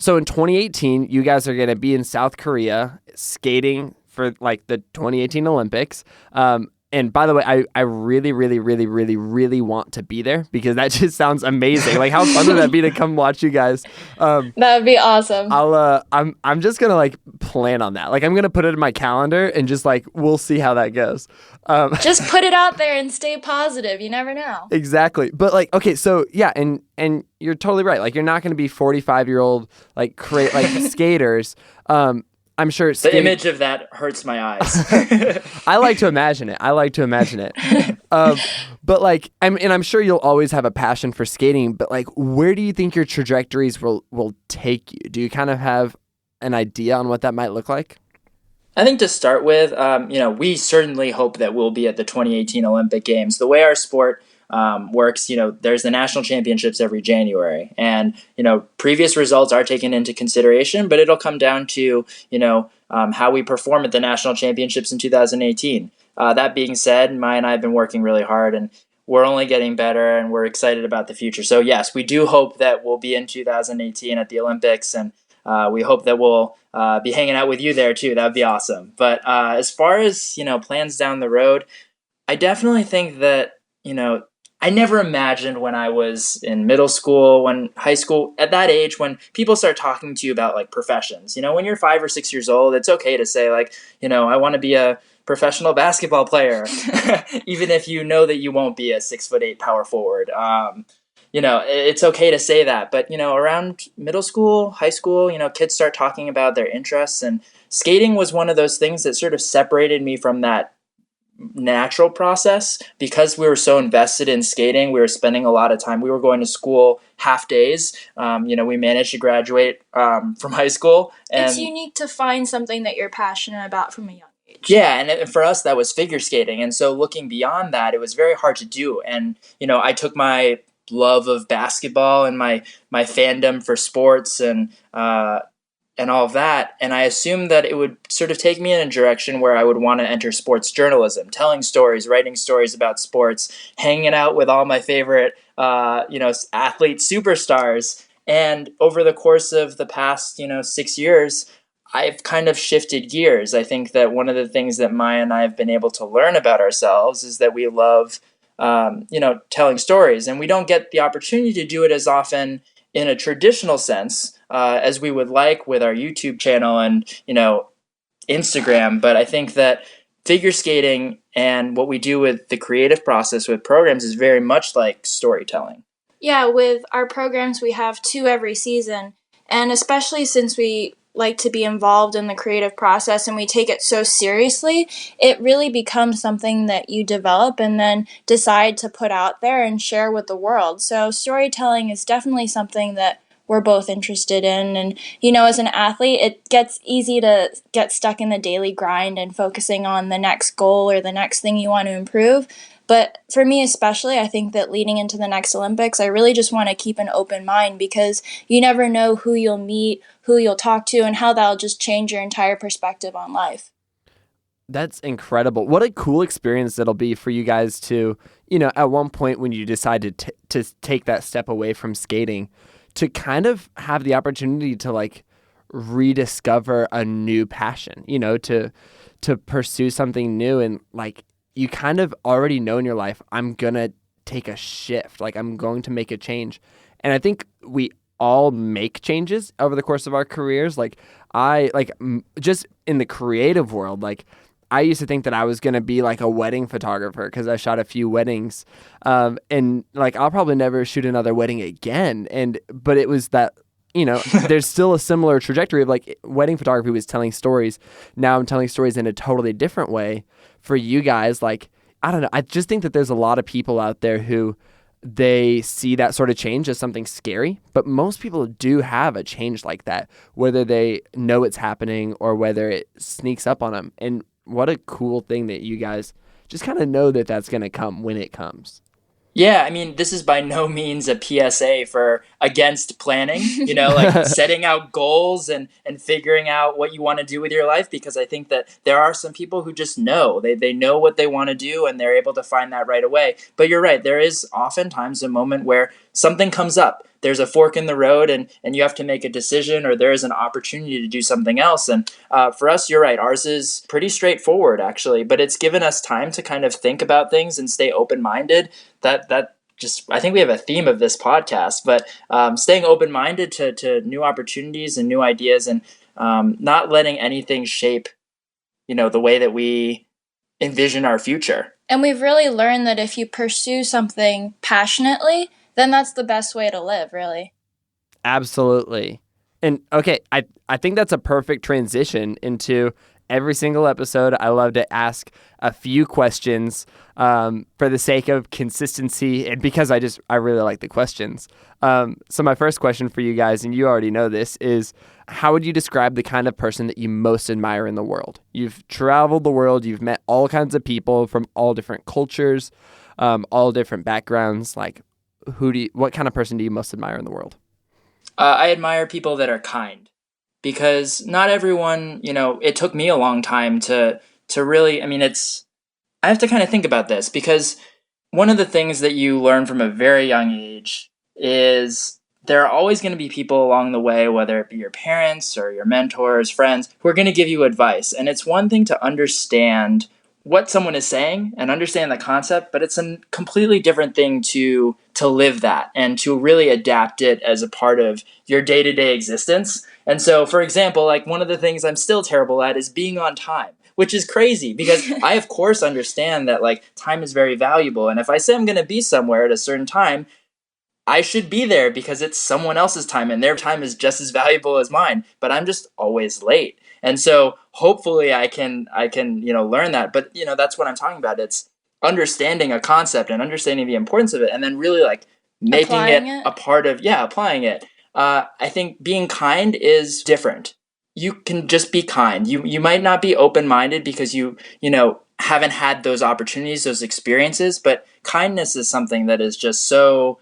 So in 2018, you guys are going to be in South Korea skating for like the 2018 Olympics. And by the way, I really, really, really, really, really want to be there because that just sounds amazing. Like, how fun would that be to come watch you guys? That would be awesome. I'm just gonna like plan on that. Like, I'm gonna put it in my calendar and just like we'll see how that goes. Just put it out there and stay positive. You never know. Exactly. But like, okay, so yeah, and you're totally right. Like, you're not gonna be 45-year-old like skaters. I'm sure the image of that hurts my eyes. I like to imagine it. But like, I'm sure you'll always have a passion for skating. But like, where do you think your trajectories will take you? Do you kind of have an idea on what that might look like? I think to start with, you know, we certainly hope that we'll be at the 2018 Olympic Games. The way our sport works, you know, there's the national championships every January, and you know, previous results are taken into consideration, but it'll come down to, you know, how we perform at the national championships in 2018. That being said, Maya and I have been working really hard, and we're only getting better, and we're excited about the future. So yes, we do hope that we'll be in 2018 at the Olympics, and we hope that we'll be hanging out with you there too. That would be awesome. But as far as, you know, plans down the road, I definitely think that, I never imagined when I was in middle school, when high school, at that age, when people start talking to you about like professions. When you're 5 or 6 years old, it's okay to say like, I want to be a professional basketball player, even if you know that you won't be a 6'8" power forward. It's okay to say that. But, around middle school, high school, kids start talking about their interests, and skating was one of those things that sort of separated me from that natural process. Because we were so invested in skating, we were spending a lot of time. We were going to school half days. We managed to graduate from high school. And it's unique to find something that you're passionate about from a young age. Yeah, and for us, that was figure skating. And so looking beyond that, it was very hard to do. And, I took my love of basketball and my fandom for sports and all of that, and I assumed that it would sort of take me in a direction where I would want to enter sports journalism, telling stories, writing stories about sports, hanging out with all my favorite, athlete superstars. And over the course of the past, 6 years, I've kind of shifted gears. I think that one of the things that Maya and I have been able to learn about ourselves is that we love, telling stories, and we don't get the opportunity to do it as often in a traditional sense as we would like with our YouTube channel and, Instagram. But I think that figure skating and what we do with the creative process with programs is very much like storytelling. Yeah, with our programs, we have 2 every season. And especially since we like to be involved in the creative process and we take it so seriously, it really becomes something that you develop and then decide to put out there and share with the world. So storytelling is definitely something that we're both interested in. And, as an athlete, it gets easy to get stuck in the daily grind and focusing on the next goal or the next thing you want to improve. But for me especially, I think that leading into the next Olympics, I really just want to keep an open mind, because you never know who you'll meet, who you'll talk to, and how that'll just change your entire perspective on life. That's incredible. What a cool experience it'll be for you guys to, at one point when you decide to take that step away from skating, to kind of have the opportunity to like rediscover a new passion, to pursue something new. And like, you kind of already know in your life, I'm going to take a shift. Like, I'm going to make a change. And I think we all make changes over the course of our careers. Like, just in the creative world, like, I used to think that I was going to be like a wedding photographer because I shot a few weddings. And like, I'll probably never shoot another wedding again. But it was that, there's still a similar trajectory of like wedding photography was telling stories. Now I'm telling stories in a totally different way. For you guys, like, I don't know. I just think that there's a lot of people out there who they see that sort of change as something scary, but most people do have a change like that, whether they know it's happening or whether it sneaks up on them. And what a cool thing that you guys just kind of know that that's going to come when it comes. Yeah, I mean, this is by no means a PSA for against planning, like setting out goals and figuring out what you want to do with your life, because I think that there are some people who just know. They know what they want to do and they're able to find that right away. But you're right, there is oftentimes a moment where something comes up. There's a fork in the road and you have to make a decision, or there is an opportunity to do something else. And for us, you're right, ours is pretty straightforward, actually, but it's given us time to kind of think about things and stay open-minded. That just, I think we have a theme of this podcast, but staying open-minded to new opportunities and new ideas, and not letting anything shape, the way that we envision our future. And we've really learned that if you pursue something passionately, then that's the best way to live, really. Absolutely. And okay, I think that's a perfect transition into every single episode. I love to ask a few questions for the sake of consistency and because I really like the questions. So my first question for you guys, and you already know this, is how would you describe the kind of person that you most admire in the world? You've traveled the world, you've met all kinds of people from all different cultures, all different backgrounds. Like, what kind of person do you most admire in the world? I admire people that are kind, because not everyone, it took me a long time to really, I have to kind of think about this, because one of the things that you learn from a very young age is there are always going to be people along the way, whether it be your parents or your mentors, friends, who are going to give you advice. And it's one thing to understand what someone is saying and understand the concept, but it's a completely different thing to live that and to really adapt it as a part of your day-to-day existence. And so, for example, like one of the things I'm still terrible at is being on time, which is crazy because I of course understand that like time is very valuable, and if I say I'm going to be somewhere at a certain time, I should be there because it's someone else's time and their time is just as valuable as mine, but I'm just always late. And so hopefully I can, learn that. But, that's what I'm talking about. It's understanding a concept and understanding the importance of it and then really like making Applying it it. a part of, applying it. I think being kind is different. You can just be kind. You might not be open-minded because you haven't had those opportunities, those experiences, but kindness is something that is just so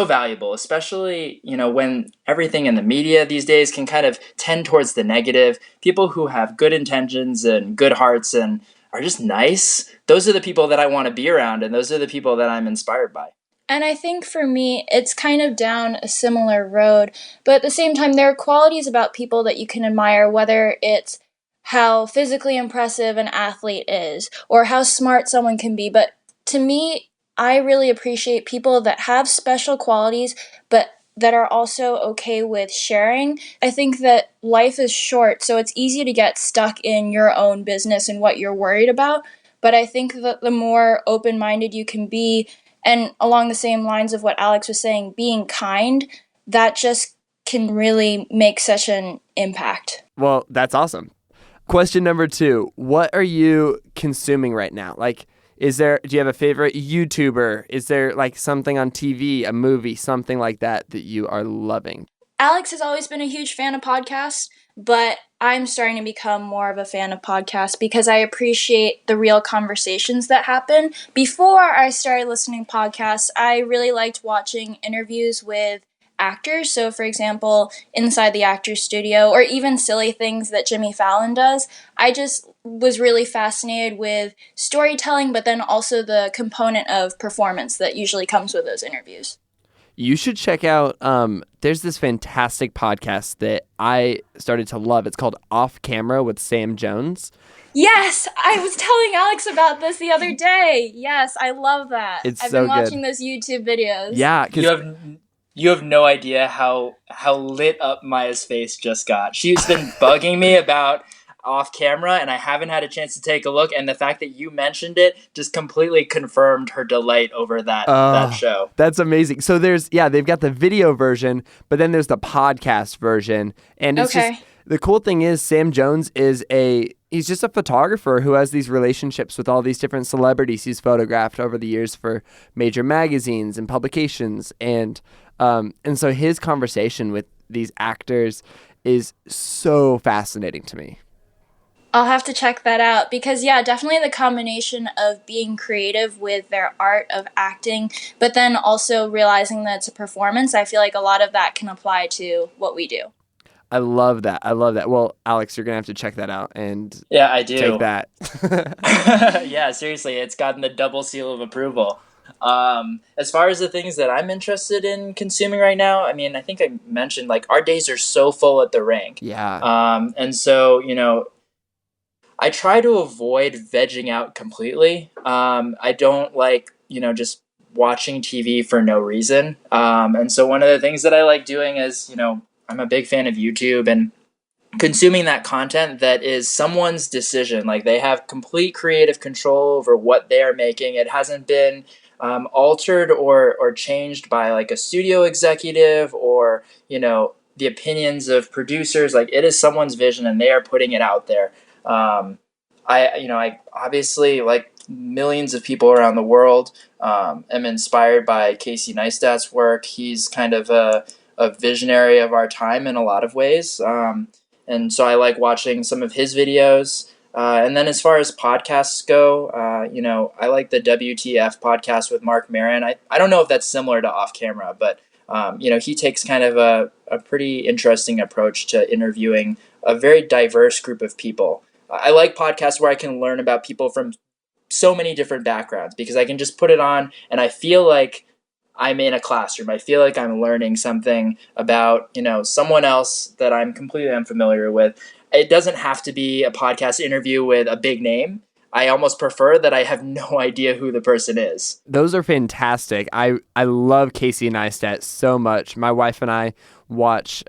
valuable, especially when everything in the media these days can kind of tend towards the negative. People who have good intentions and good hearts and are just nice, those are the people that I want to be around, and those are the people that I'm inspired by. And I think for me, it's kind of down a similar road. But at the same time, there are qualities about people that you can admire, whether it's how physically impressive an athlete is or how smart someone can be. But to me, I really appreciate people that have special qualities, but that are also okay with sharing. I think that life is short, so it's easy to get stuck in your own business and what you're worried about. But I think that the more open minded you can be, and along the same lines of what Alex was saying, being kind, that just can really make such an impact. Well, that's awesome. Question number 2, what are you consuming right now? Like, do you have a favorite YouTuber? Is there like something on TV, a movie, something like that you are loving? Alex has always been a huge fan of podcasts, but I'm starting to become more of a fan of podcasts because I appreciate the real conversations that happen. Before I started listening to podcasts, I really liked watching interviews with actors. So, for example, Inside the Actors Studio, or even silly things that Jimmy Fallon does. I just was really fascinated with storytelling, but then also the component of performance that usually comes with those interviews. You should check out, there's this fantastic podcast that I started to love. It's called Off Camera with Sam Jones. Yes, I was telling Alex about this the other day. Yes, I love that. I've been watching those YouTube videos. Yeah, You have no idea how lit up Maya's face just got. She's been bugging me about Off Camera, and I haven't had a chance to take a look. And the fact that you mentioned it just completely confirmed her delight over that show. That's amazing. So they've got the video version, but then there's the podcast version. And it's just, the cool thing is Sam Jones he's just a photographer who has these relationships with all these different celebrities he's photographed over the years for major magazines and publications. And so his conversation with these actors is so fascinating to me. I'll have to check that out because, definitely the combination of being creative with their art of acting, but then also realizing that it's a performance. I feel like a lot of that can apply to what we do. I love that. Well, Alex, you're going to have to check that out and I do. Take that. Yeah, seriously, it's gotten the double seal of approval. As far as the things that I'm interested in consuming right now, I mean, I think I mentioned like our days are so full at the rink. Yeah. And so, I try to avoid vegging out completely. I don't like, just watching TV for no reason. And so one of the things that I like doing is, I'm a big fan of YouTube and consuming that content that is someone's decision. Like they have complete creative control over what they are making. It hasn't been altered or changed by like a studio executive or, the opinions of producers. Like it is someone's vision and they are putting it out there. I obviously, like millions of people around the world, am inspired by Casey Neistat's work. He's kind of a visionary of our time in a lot of ways. And so I like watching some of his videos. And then as far as podcasts go, I like the WTF podcast with Mark Maron. I don't know if that's similar to Off Camera, but, he takes kind of a pretty interesting approach to interviewing a very diverse group of people. I like podcasts where I can learn about people from so many different backgrounds because I can just put it on and I feel like I'm in a classroom. I feel like I'm learning something about, someone else that I'm completely unfamiliar with. it doesn't have to be a podcast interview with a big name. I almost prefer that I have no idea who the person is. Those are fantastic. I love Casey Neistat so much. My wife and I watch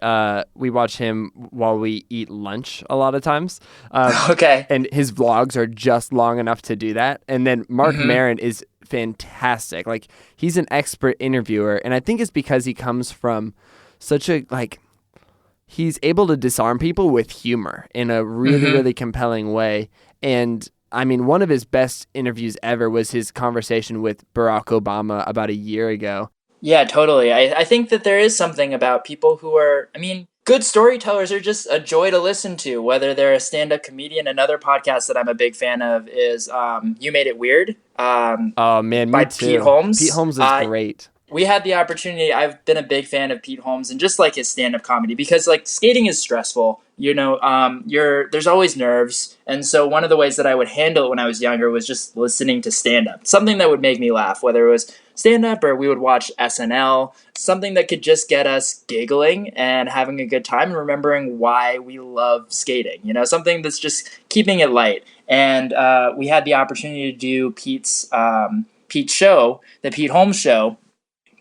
him while we eat lunch a lot of times. Okay. And his vlogs are just long enough to do that. And then Mark Maron is fantastic. Like, he's an expert interviewer, and I think it's because he comes from such a, like, he's able to disarm people with humor in a really, really compelling way. And I mean, one of his best interviews ever was his conversation with Barack Obama about a year ago. Yeah, totally. I think that there is something about people who are, I mean, good storytellers are just a joy to listen to, whether they're a stand-up comedian. Another podcast that I'm a big fan of is You Made It Weird. Oh, man, by me too. Pete Holmes. Pete Holmes is great. We had the opportunity. I've been a big fan of Pete Holmes and just like his stand-up comedy, because like skating is stressful. You know, there's always nerves, and so one of the ways that I would handle it when I was younger was just listening to stand-up, something that would make me laugh, whether it was stand-up or we would watch SNL, something that could just get us giggling and having a good time and remembering why we love skating. You know, something that's just keeping it light. And we had the opportunity to do Pete's show, the Pete Holmes show,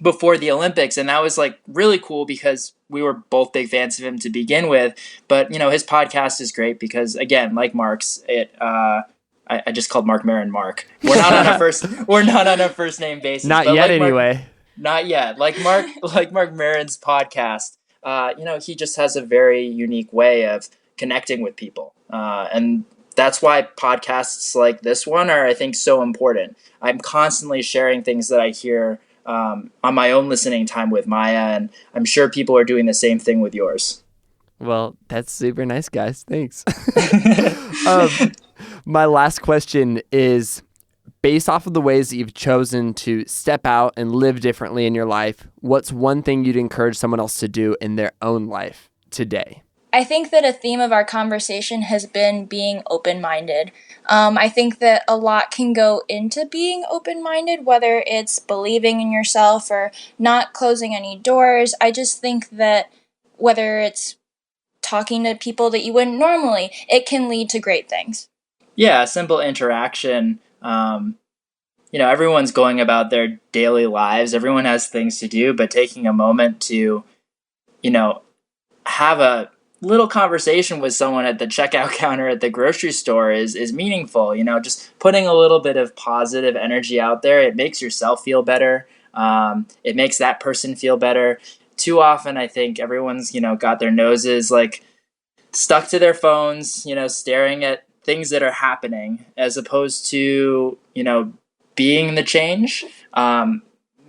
before the Olympics, and that was like really cool because we were both big fans of him to begin with. But you know, his podcast is great because, again, like Mark's, I just called Mark Maron Mark. We're not on a first name basis. Not but yet, like anyway. Not yet. Like Mark Maron's podcast, you know, he just has a very unique way of connecting with people, and that's why podcasts like this one are, I think, so important. I'm constantly sharing things that I hear on my own listening time with Maia, and I'm sure people are doing the same thing with yours. Well, that's super nice, guys. Thanks. My last question is, based off of the ways that you've chosen to step out and live differently in your life, what's one thing you'd encourage someone else to do in their own life today? I think that a theme of our conversation has been being open-minded. I think that a lot can go into being open-minded, whether it's believing in yourself or not closing any doors. I just think that whether it's talking to people that you wouldn't normally, it can lead to great things. Yeah, simple interaction. You know, everyone's going about their daily lives. Everyone has things to do, but taking a moment to, you know, have a little conversation with someone at the checkout counter at the grocery store is meaningful. You know, just putting a little bit of positive energy out there, it makes yourself feel better. It makes that person feel better. Too often, I think everyone's, you know, got their noses like stuck to their phones, you know, staring at things that are happening as opposed to, you know, being the change,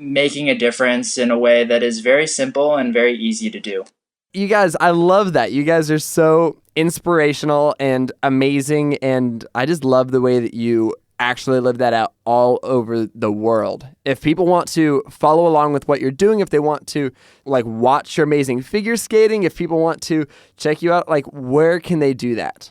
making a difference in a way that is very simple and very easy to do. You guys, I love that. You guys are so inspirational and amazing, and I just love the way that you actually live that out all over the world. If people want to follow along with what you're doing, if they want to like watch your amazing figure skating, if people want to check you out, like where can they do that?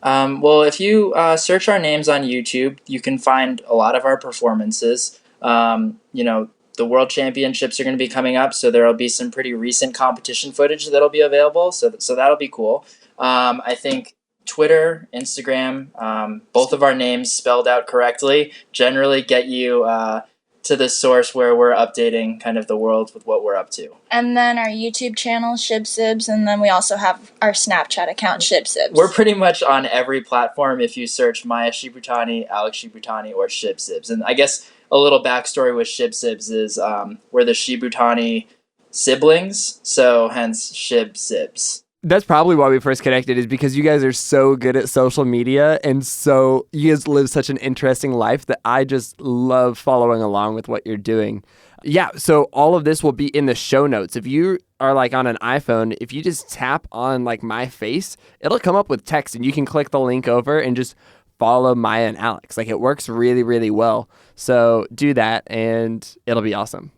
Well, if you search our names on YouTube, you can find a lot of our performances. You know, the World Championships are going to be coming up, so there will be some pretty recent competition footage that'll be available. So that'll be cool. I think Twitter, Instagram, both of our names spelled out correctly, generally get you to the source where we're updating kind of the world with what we're up to. And then our YouTube channel, ShibSibs, and then we also have our Snapchat account, ShibSibs. We're pretty much on every platform if you search Maia Shibutani, Alex Shibutani, or ShibSibs. And I guess a little backstory with ShibSibs is we're the Shibutani siblings, so hence ShibSibs. That's probably why we first connected, is because you guys are so good at social media, and so you guys live such an interesting life that I just love following along with what you're doing. Yeah, so all of this will be in the show notes. If you are like on an iPhone, if you just tap on like my face, it'll come up with text, and you can click the link over and just follow Maia and Alex. Like, it works really, really well. So do that, and it'll be awesome.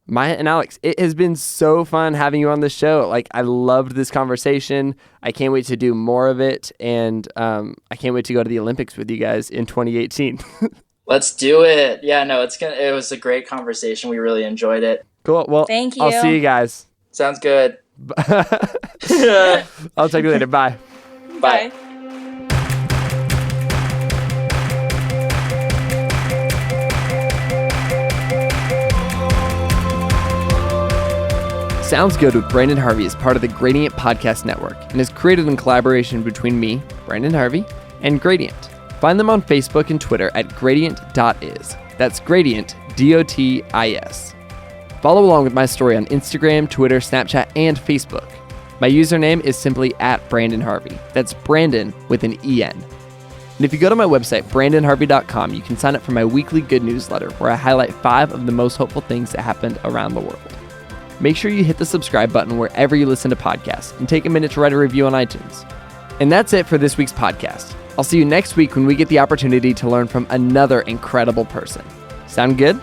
Maia and Alex, it has been so fun having you on the show. Like, I loved this conversation. I can't wait to do more of it, and I can't wait to go to the Olympics with you guys in 2018. Let's do it. Yeah, no, it was a great conversation. We really enjoyed it. Cool. Well, thank you. I'll see you guys. Sounds good. I'll talk to you later. Bye. Bye. Sounds Good with Brandon Harvey is part of the Gradient Podcast Network and is created in collaboration between me, Brandon Harvey, and Gradient. Find them on Facebook and Twitter at Gradient.is. That's Gradient, Gradient.is. Follow along with my story on Instagram, Twitter, Snapchat, and Facebook. My username is simply @BrandonHarvey. That's Brandon with an EN. And if you go to my website, BrandonHarvey.com, you can sign up for my weekly good newsletter where I highlight 5 of the most hopeful things that happened around the world. Make sure you hit the subscribe button wherever you listen to podcasts and take a minute to write a review on iTunes. And that's it for this week's podcast. I'll see you next week when we get the opportunity to learn from another incredible person. Sound good?